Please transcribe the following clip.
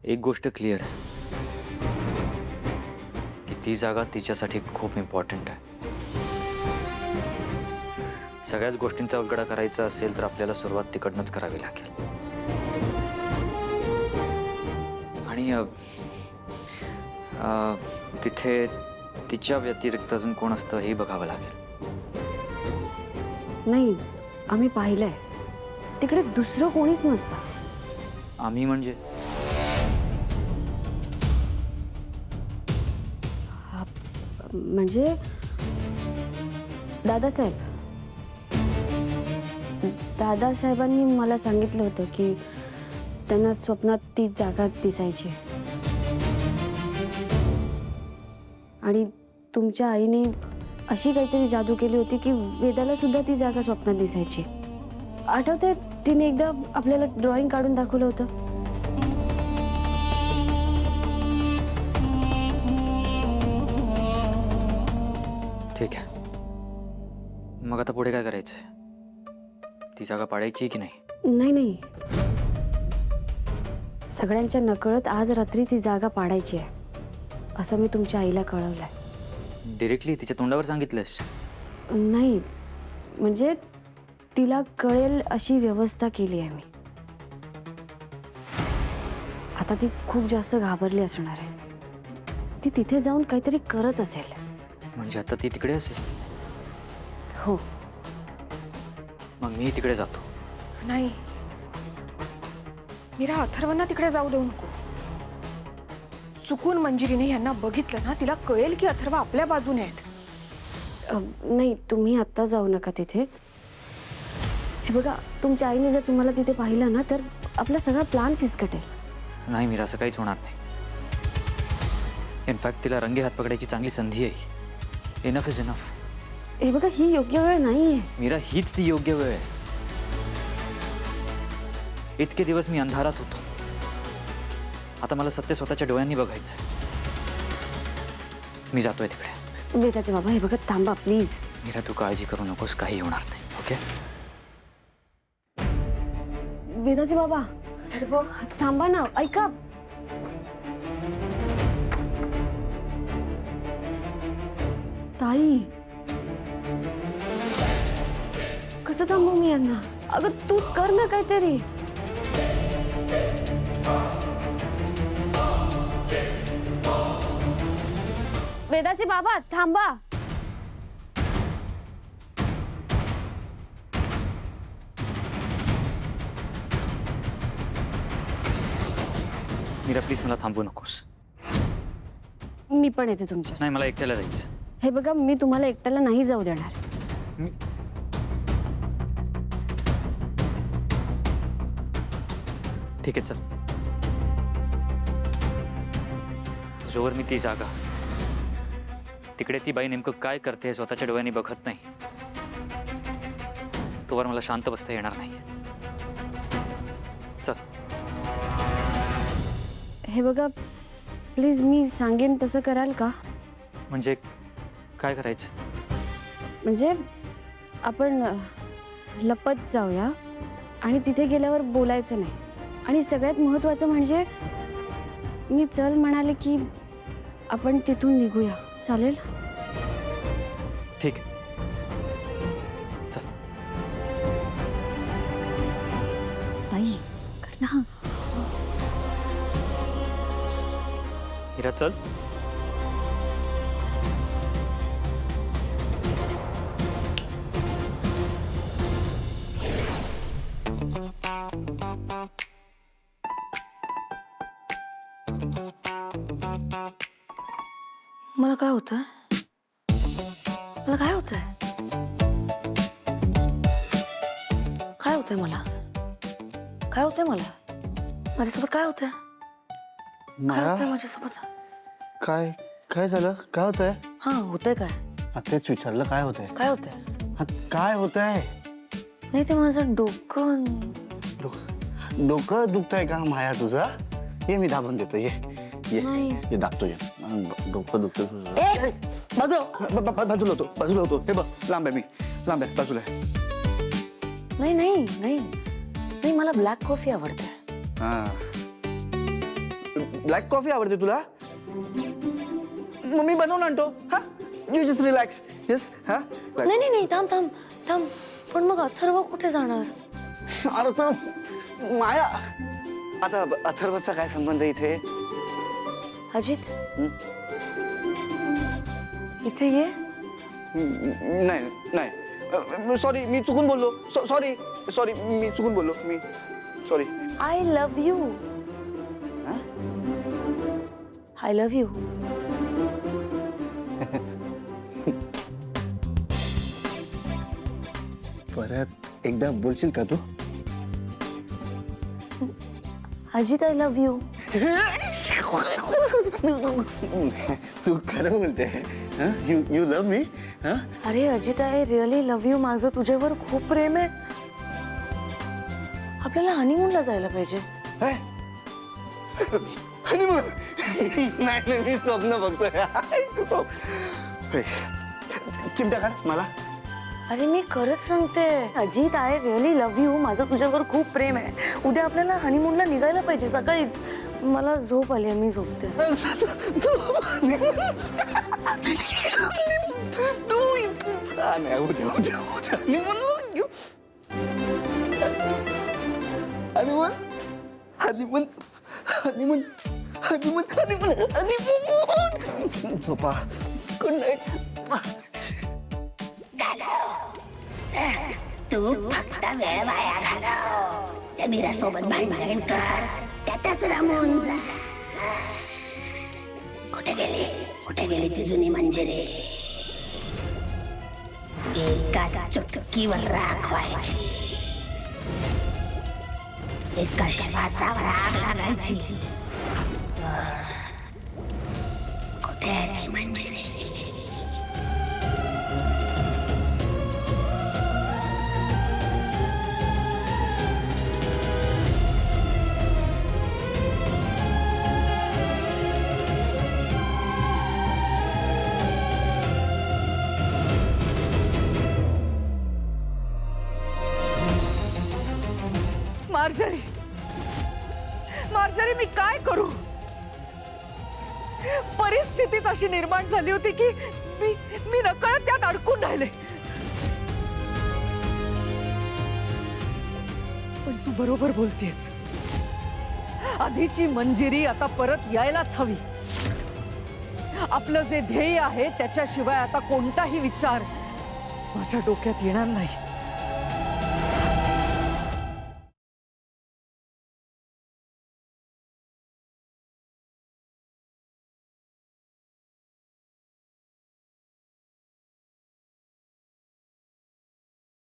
एक गोष्ट क्लिअर आहे की ती जागा तिच्यासाठी खूप इम्पॉर्टंट आहे. सगळ्याच गोष्टींचा उलगडा करायचा असेल तर आपल्याला सुरुवात तिकडनंच करावी लागेल. आणि तिथे तिच्या व्यतिरिक्त अजून कोण असतं हे बघावं लागेल. नाही, आम्ही पाहिलंय तिकडे दुसरं कोणीच नसतं. आम्ही म्हणजे म्हणजे दादासाहेबांनी मला सांगितलं होतं की त्यांना स्वप्नात ती जागा दिसायची आणि तुमच्या आईने अशी काहीतरी जादू केली होती की वेदाला सुद्धा ती जागा स्वप्नात दिसायची. आठवतंय तिने एकदा आपल्याला ड्रॉइंग काढून दाखवलं होतं. ठीक आहे. मग आता पुढे काय करायचंय? ती जागा पाडायची की नाही? नाही नाही, सगळ्यांच्या नकळत आज रात्री ती जागा पाडायची आहे असं मी तुमच्या आईला कळवलंय. डिरेक्टली तिच्या तोंडावर सांगितलंस? नाही, म्हणजे तिला कळेल अशी व्यवस्था केली आहे मी. आता ती खूप जास्त घाबरली असणार आहे. ती तिथे जाऊन काहीतरी करत असेल. म्हणजे आता ती तिकडे असेल? हो. मग मी तिकडे जातो. नाही मीरा, अथर्वांना तिकडे जाऊ देऊ नको. चुकून मंजिरीने यांना बघितलं ना, तिला कळेल की अथर्व आपल्या बाजूने आहेत. नाही, तुम्ही आत्ता जाऊ नका तिथे. हे बघा, तुमच्या आईने जर तुम्हाला तिथे पाहिलं ना तर आपला सगळा प्लॅन फिसकटेल. नाही मीरा, असं काहीच होणार नाही. इनफॅक्ट तिला रंगे हात पकडायची चांगली संधी आहे. Enough is enough. हे बघा, ही योग्य वेळ नाहीये. मीरा, हीच ती योग्य वेळ आहे. इतके दिवस मी अंधारात होतो. आता मला सत्य स्वतःच्या डोळ्यांनी बघायचं. मी जातोय तिकडे. वेदाचे बाबा, हे बघा, थांबा प्लीज. मीरा, तू काळजी करू नकोस, काही होणार नाही. ओके? वेदाचे बाबा, अथर्व, थांबा ना, ऐका. ताई, कसं थांबू मी यांना? अगं तू कर ना काहीतरी. वेदाचे बाबा, थांबा. मीरा, प्लीज मला थांबवू नकोस. मी पण येते तुमच्या. नाही, मला एकट्याला जायचं. हे बघा, मी तुम्हाला एकट्याला नाही जाऊ देणार. ठीक आहे, चल. जोवर मी ती जागा, तिकडे ती बाई नेमकं काय करते हे स्वतःच्या डोळ्यांनी बघत नाही, तोवर मला शांत बसता येणार नाही. चल. हे बघा, प्लीज, मी सांगेन तसं कराल का? म्हणजे काय करायचं? म्हणजे आपण लपत जाऊया आणि तिथे गेल्यावर बोलायचं नाही. आणि सगळ्यात महत्त्वाचं म्हणजे मी चल म्हणाले की आपण तिथून निघूया. चालेल? ठीक आहे, चल. ताई, कर ना. मीरा, चल. मला काय होतं? मला काय होतंय? काय होतंय मला? काय होतंय मला? माझ्यासोबत काय होतंय? काय होतंय माझ्यासोबत? काय काय झालं? काय होतंय? हा, होतंय काय? तेच विचारलं, काय होतंय? काय होतंय? काय होतंय? नाही, ते माझं डोकं. डोकं दुखतंय का माया तुझा? ये मी दाबून देतो. ये ये नाही. ये दाबतो. ये डोकं दुखतं तुझं. बाजूला होतो. हे बघ, लांब आहे मी. लांब आहे, बाजूला आहे. नाही नाही नाही नाही, मला ब्लॅक कॉफी आवडते. हा, ब्लॅक कॉफी आवडते तुला? मग मी बनवून आणतो. हा, यू जस्ट रिलॅक्स. येस. हा, नाही नाही नाही, थांब थांब थांब. पण मग अथर्व कुठे जाणार? अरे तर माया, आता अथर्वचा काय संबंध इथे? अजित इथे ये. नाही नाही, सॉरी, मी चुकून बोललो. सॉरी सॉरी, मी चुकून बोललो. मी sorry. I love you. I love you. परत एकदा बोलशील का तू? Ajit I love you. तू खरं बोलते? You love me? अरे Ajit I really love you. माझं तुझ्यावर खूप प्रेम आहे. आपल्याला हनीमूनला जायला पाहिजे. हनीमून? नाही, मी स्वप्न बघतोय. चिमटा काढ मला. अरे मी खरंच सांगते Ajit I really love you. माझं तुझ्यावर खूप प्रेम आहे. उद्या आपल्याला हनीमूनला निघायला पाहिजे सकाळीच. मला झोप आली आहे, मी झोपते. झोपा. Good night. तू फक्त वेळ वाया घालव. त्या मीरासोबत भांडण कर, त्यातच रमून जा. कुठे गेली ती जुनी मंजिरी? एका चुटकीवर राखवायची, एका श्वासावर आग लागायची. कुठे आहे ती मंजिरी? मार्जरी, मी काय करू? परिस्थितीच अशी निर्माण झाली होती की मी नकळत त्यात अडकून राहिले. पण तू बरोबर बोलतेस. आधीची मंजिरी आता परत यायलाच हवी. आपलं जे ध्येय आहे त्याच्याशिवाय आता कोणताही विचार माझ्या डोक्यात येणार नाही.